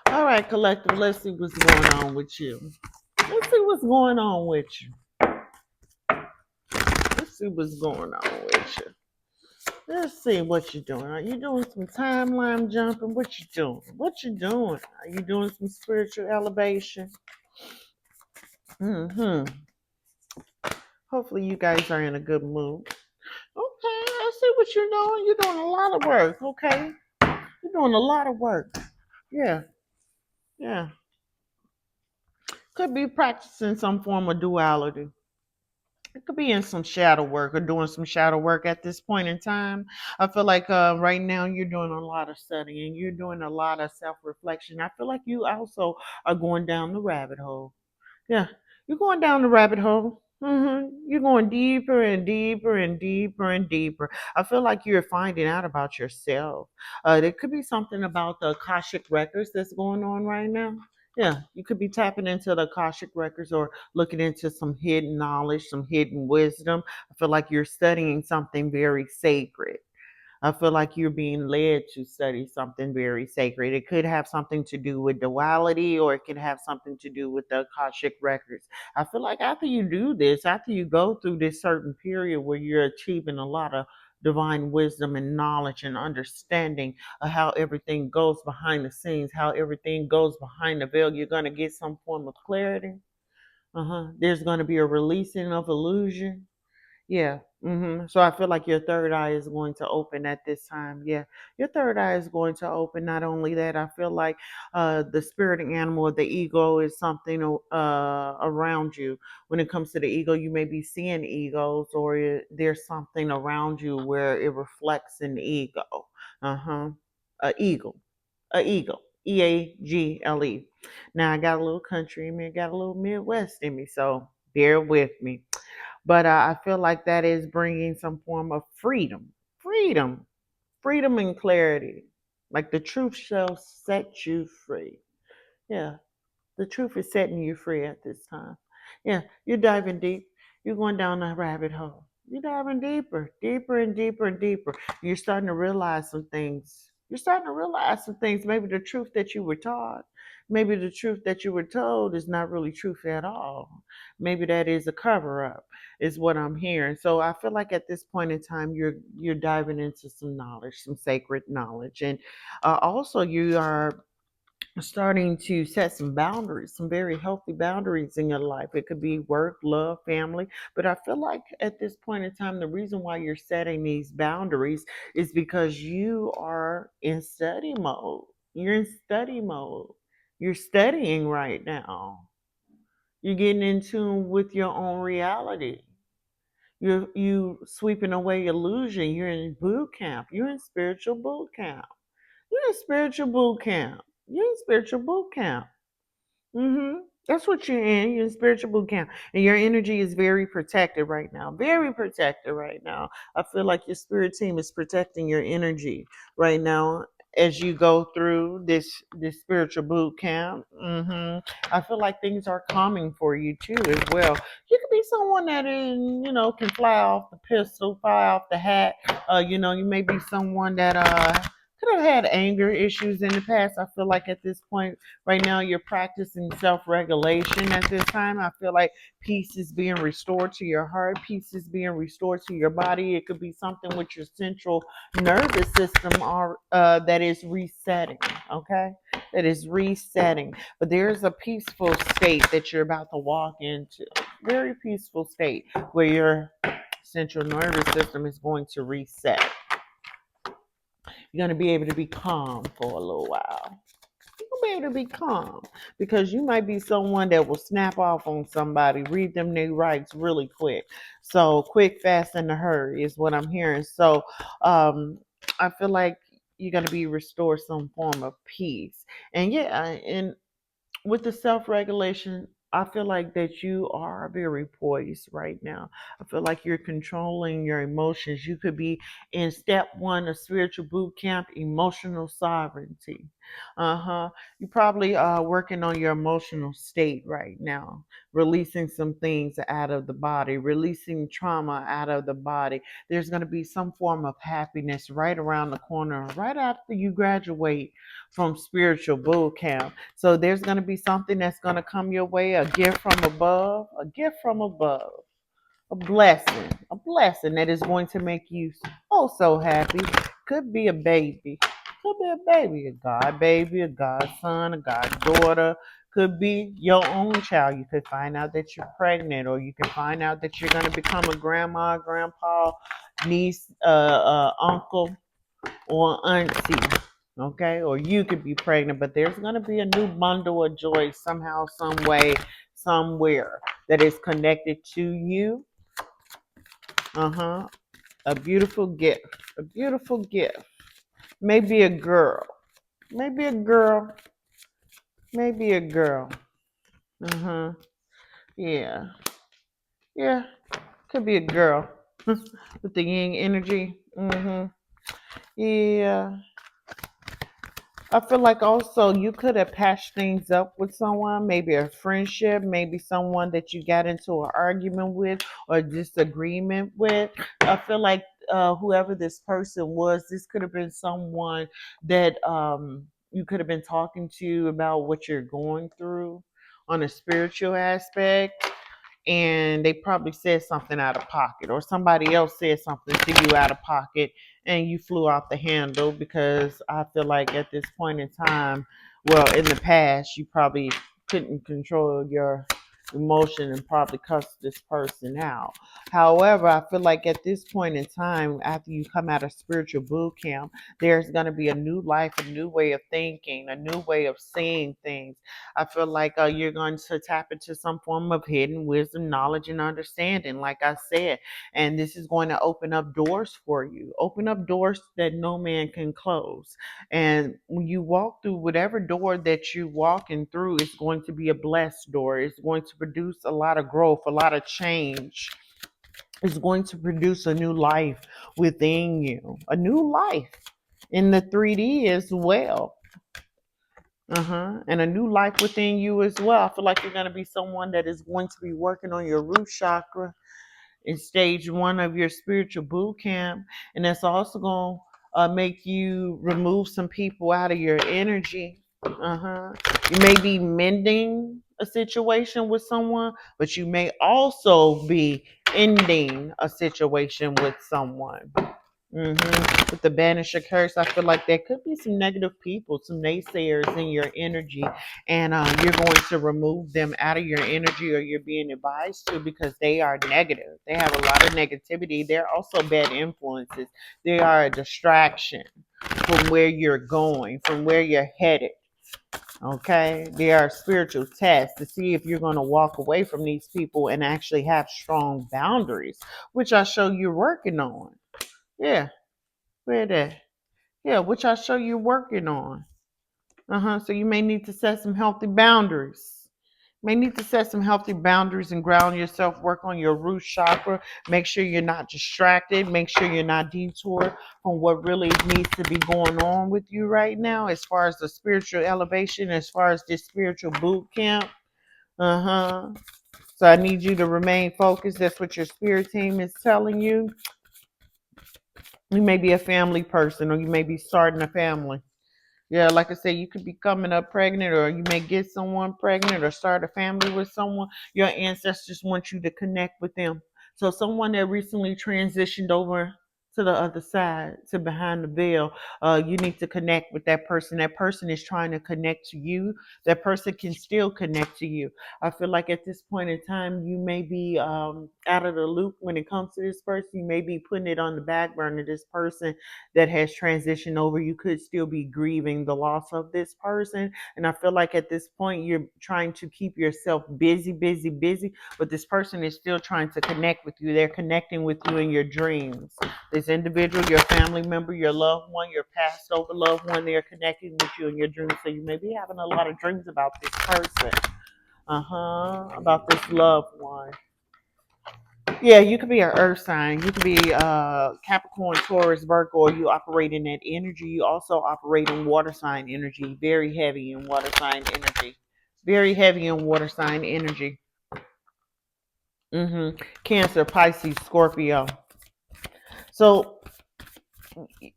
All right, collective. Let's see what's going on with you. Let's see what's going on with you. Let's see what's going on with you. Let's see what you're doing. Are you doing some timeline jumping? What you doing? What you doing? Are you doing some spiritual elevation? Mm-hmm. Hopefully you guys are in a good mood. Okay, I see what you're doing. You're doing a lot of work, okay? You're doing a lot of work. Yeah, yeah. Could be practicing some form of duality. It could be in some shadow work or doing some shadow work at this point in time. I feel like right now you're doing a lot of studying. You're doing a lot of self reflection. I feel like you also are going down the rabbit hole. Yeah, you're going down the rabbit hole. You're going deeper and deeper and deeper and deeper. I feel like you're finding out about yourself. There could be something about the Akashic records that's going on right now. Yeah, you could be tapping into the Akashic records or looking into some hidden knowledge, some hidden wisdom. I feel like you're studying something very sacred. I feel like you're being led to study something very sacred. It could have something to do with duality or it could have something to do with the Akashic records. I feel like after you do this, after you go through this certain period where you're achieving a lot of divine wisdom and knowledge and understanding of how everything goes behind the scenes, how everything goes behind the veil, you're going to get some form of clarity. There's going to be a releasing of illusion. Yeah. So I feel like your third eye is going to open at this time. Yeah. Your third eye is going to open. Not only that, I feel like the spirit animal, the ego is something around you. When it comes to the ego, you may be seeing egos or there's something around you where it reflects an ego. Uh-huh. A eagle. A eagle. Eagle. Now I got a little country in me, I got a little Midwest in me, so bear with me. But I feel like that is bringing some form of freedom, freedom and clarity. Like the truth shall set you free. Yeah, the truth is setting you free at this time. Yeah, you're diving deep. You're going down a rabbit hole. You're diving deeper, deeper and deeper and deeper. You're starting to realize some things. You're starting to realize some things. Maybe the truth that you were taught, maybe the truth that you were told is not really truth at all. Maybe that is a cover up, is what I'm hearing. So I feel like at this point in time, you're diving into some knowledge, some sacred knowledge, and also you are starting to set some boundaries, some very healthy boundaries in your life. It could be work, love, family. But I feel like at this point in time, the reason why you're setting these boundaries is because you are in study mode. You're in study mode. You're studying right now. You're getting in tune with your own reality. You sweeping away illusion. You're in boot camp. You're in spiritual boot camp. You're in spiritual boot camp. You're in spiritual boot camp. That's what you're in. You're in spiritual boot camp. And your energy is very protected right now. Very protected right now. I feel like your spirit team is protecting your energy right now as you go through this spiritual boot camp. I feel like things are calming for you too as well. You could be someone that is, can fly off the pistol, fly off the hat. You may be someone that could have had anger issues in the past. I feel like at this point right now, you're practicing self regulation at this time. I feel like peace is being restored to your heart, peace is being restored to your body. It could be something with your central nervous system that is resetting, okay? That is resetting. But there's a peaceful state that you're about to walk into. Very peaceful state where your central nervous system is going to reset. You're going to be able to be calm for a little while. You'll be able to be calm because you might be someone that will snap off on somebody, read them their rights really quick. So quick, fast, in a hurry is what I'm hearing. So I feel like you're going to be restored some form of peace. And yeah, and with the self-regulation, I feel like that you are very poised right now. I feel like you're controlling your emotions. You could be in step one of spiritual boot camp, emotional sovereignty. You probably working on your emotional state right now, releasing some things out of the body, releasing trauma out of the body. There's going to be some form of happiness right around the corner, right after you graduate from spiritual boot camp. So there's going to be something that's going to come your way, a gift from above, a gift from above, a blessing that is going to make you oh so happy. Could be a baby, could be a baby, a god baby, a godson, a goddaughter. Could be your own child. You could find out that you're pregnant, or you can find out that you're going to become a grandma, grandpa, niece, uncle, or auntie. Okay, or you could be pregnant, but there's going to be a new bundle of joy somehow, some way, somewhere that is connected to you. Uh-huh. A beautiful gift. A beautiful gift. Maybe a girl. Maybe a girl. Maybe a girl. Uh-huh. Yeah. Yeah. Could be a girl. With the yin energy. Mm-hmm. Yeah. I feel like also you could have patched things up with someone, maybe a friendship, maybe someone that you got into an argument with or disagreement with. I feel like whoever this person was, this could have been someone that you could have been talking to about what you're going through on a spiritual aspect, and they probably said something out of pocket, or somebody else said something to you out of pocket, and you flew off the handle. Because I feel like at this point in time, well, in the past, you probably couldn't control your emotion and probably cussed this person out. However, I feel like at this point in time, after you come out of spiritual boot camp, there's going to be a new life, a new way of thinking, a new way of seeing things. I feel like you're going to tap into some form of hidden wisdom, knowledge, and understanding, like I said. And this is going to open up doors for you, open up doors that no man can close. And when you walk through whatever door that you're walking through, it's going to be a blessed door. It's going to produce a lot of growth, a lot of change. It's going to produce a new life within you, a new life in the 3D as well. And a new life within you as well. I feel like you're going to be someone that is going to be working on your root chakra in stage one of your spiritual boot camp. And that's also going to make you remove some people out of your energy. You may be mending a situation with someone, but you may also be ending a situation with someone. With the banisher curse, I feel like there could be some negative people, some naysayers in your energy, and you're going to remove them out of your energy, or you're being advised to, because they are negative. They have a lot of negativity. They're also bad influences. They are a distraction from where you're going, from where you're headed. Okay, they are spiritual tests to see if you're going to walk away from these people and actually have strong boundaries, which I show you're working on. Yeah. Where that? Yeah, which I show you working on. So you may need to set some healthy boundaries. May need to set some healthy boundaries and ground yourself, work on your root chakra. Make sure you're not distracted. Make sure you're not detoured from what really needs to be going on with you right now, as far as the spiritual elevation, as far as this spiritual boot camp. Uh-huh. So I need you to remain focused. That's what your spirit team is telling you. You may be a family person, or you may be starting a family. Yeah, like I said, you could be coming up pregnant, or you may get someone pregnant, or start a family with someone. Your ancestors want you to connect with them. So someone that recently transitioned over to the other side, to behind the veil, you need to connect with that person. That person is trying to connect to you. That person can still connect to you. I feel like at this point in time, you may be out of the loop when it comes to this person. You may be putting it on the back burner. This person that has transitioned over, you could still be grieving the loss of this person. And I feel like at this point, you're trying to keep yourself busy, busy, busy, but this person is still trying to connect with you. They're connecting with you in your dreams. This individual, your family member, your loved one, your passed over loved one, they're connecting with you in your dreams. So you may be having a lot of dreams about this person. About this loved one. Yeah, you could be an earth sign. You could be Capricorn, Taurus, Virgo, or you operate in that energy. You also operate in water sign energy, very heavy in water sign energy. Very heavy in water sign energy. Cancer, Pisces, Scorpio. So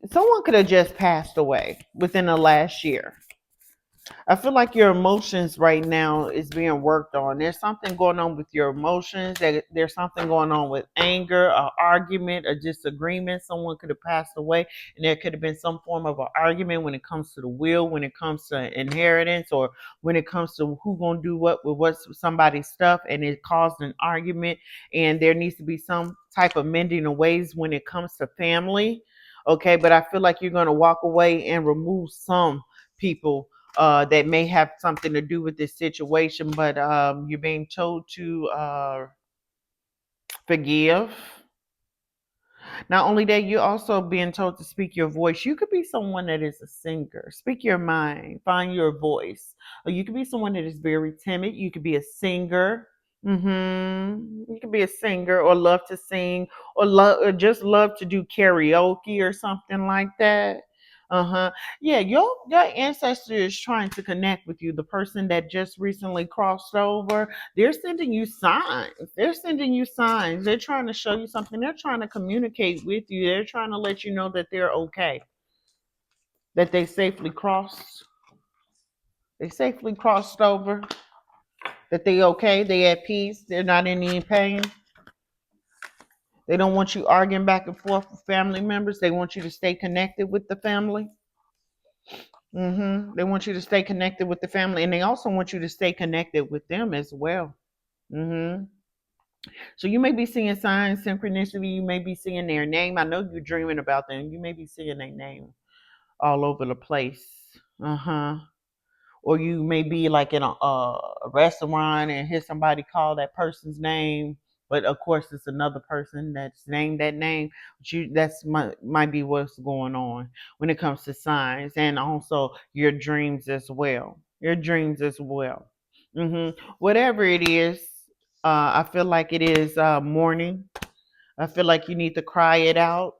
someone could have just passed away within the last year. I feel like your emotions right now is being worked on. There's something going on with your emotions. There's something going on with anger, a argument, a disagreement. Someone could have passed away, and there could have been some form of an argument when it comes to the will, when it comes to inheritance, or when it comes to who gonna do what with what's somebody's stuff, and it caused an argument. And there needs to be some type of mending of ways when it comes to family. Okay, but I feel like you're gonna walk away and remove some people that may have something to do with this situation, but you're being told to forgive. Not only that, you're also being told to speak your voice. You could be someone that is a singer. Speak your mind, find your voice. Or you could be someone that is very timid. You could be a singer. You could be a singer or love to sing or just love to do karaoke or something like that. Yeah, your ancestor is trying to connect with you. The person that just recently crossed over, they're sending you signs. They're sending you signs. They're trying to show you something. They're trying to communicate with you. They're trying to let you know that they're okay. That they safely crossed. They safely crossed over. That they okay. They at peace. They're not in any pain. They don't want you arguing back and forth with family members. They want you to stay connected with the family. They want you to stay connected with the family, and they also want you to stay connected with them as well. hmm So you may be seeing signs, synchronicity. You may be seeing their name. I know you're dreaming about them. You may be seeing their name all over the place. Uh huh. Or you may be like in a restaurant and hear somebody call that person's name, but of course it's another person that's named that name. But that's might be what's going on when it comes to signs, and also your dreams as well. Your dreams as well. Whatever it is, I feel like it is morning. I feel like you need to cry it out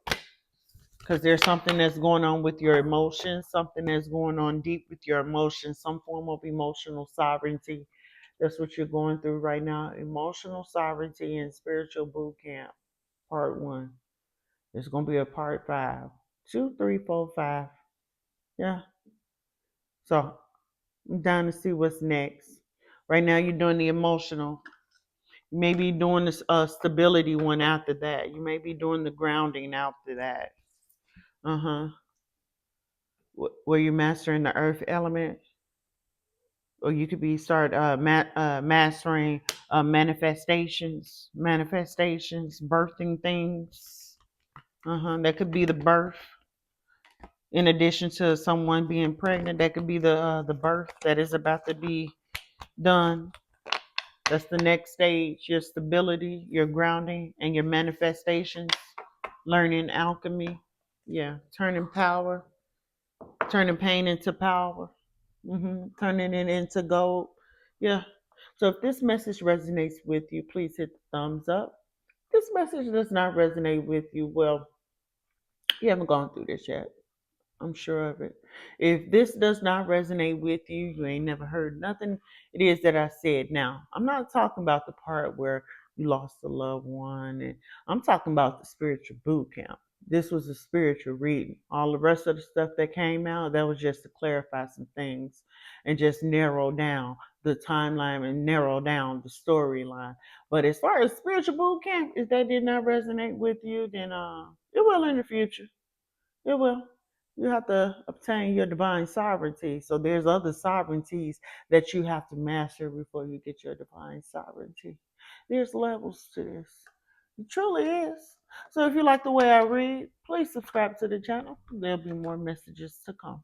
because there's something that's going on with your emotions, something that's going on deep with your emotions, some form of emotional sovereignty. That's what you're going through right now. Emotional sovereignty and spiritual boot camp, part one. There's going to be a part five. Two, three, four, five. Yeah. So I'm down to see what's next. Right now, you're doing the emotional. You may be doing this stability one after that. You may be doing the grounding after that. Uh huh. Where you're mastering the earth element, or you could be start mastering manifestations, birthing things. That could be the birth. In addition to someone being pregnant, that could be the birth that is about to be done. That's the next stage. Your stability, your grounding, and your manifestations. Learning alchemy. Yeah, turning pain into power. Turning it into gold. Yeah. So if this message resonates with you, please hit the thumbs up. This message does not resonate with you, well, you haven't gone through this yet. I'm sure of it. If this does not resonate with you, you ain't never heard nothing it is that I said. Now, I'm not talking about the part where you lost a loved one, and I'm talking about the spiritual boot camp. This was a spiritual reading. All the rest of the stuff that came out, that was just to clarify some things and just narrow down the timeline and narrow down the storyline. But as far as spiritual boot camp, if that did not resonate with you, then it will in the future. It will. You have to obtain your divine sovereignty. So there's other sovereignties that you have to master before you get your divine sovereignty. There's levels to this. It truly is. So if you like the way I read, please subscribe to the channel. There'll be more messages to come.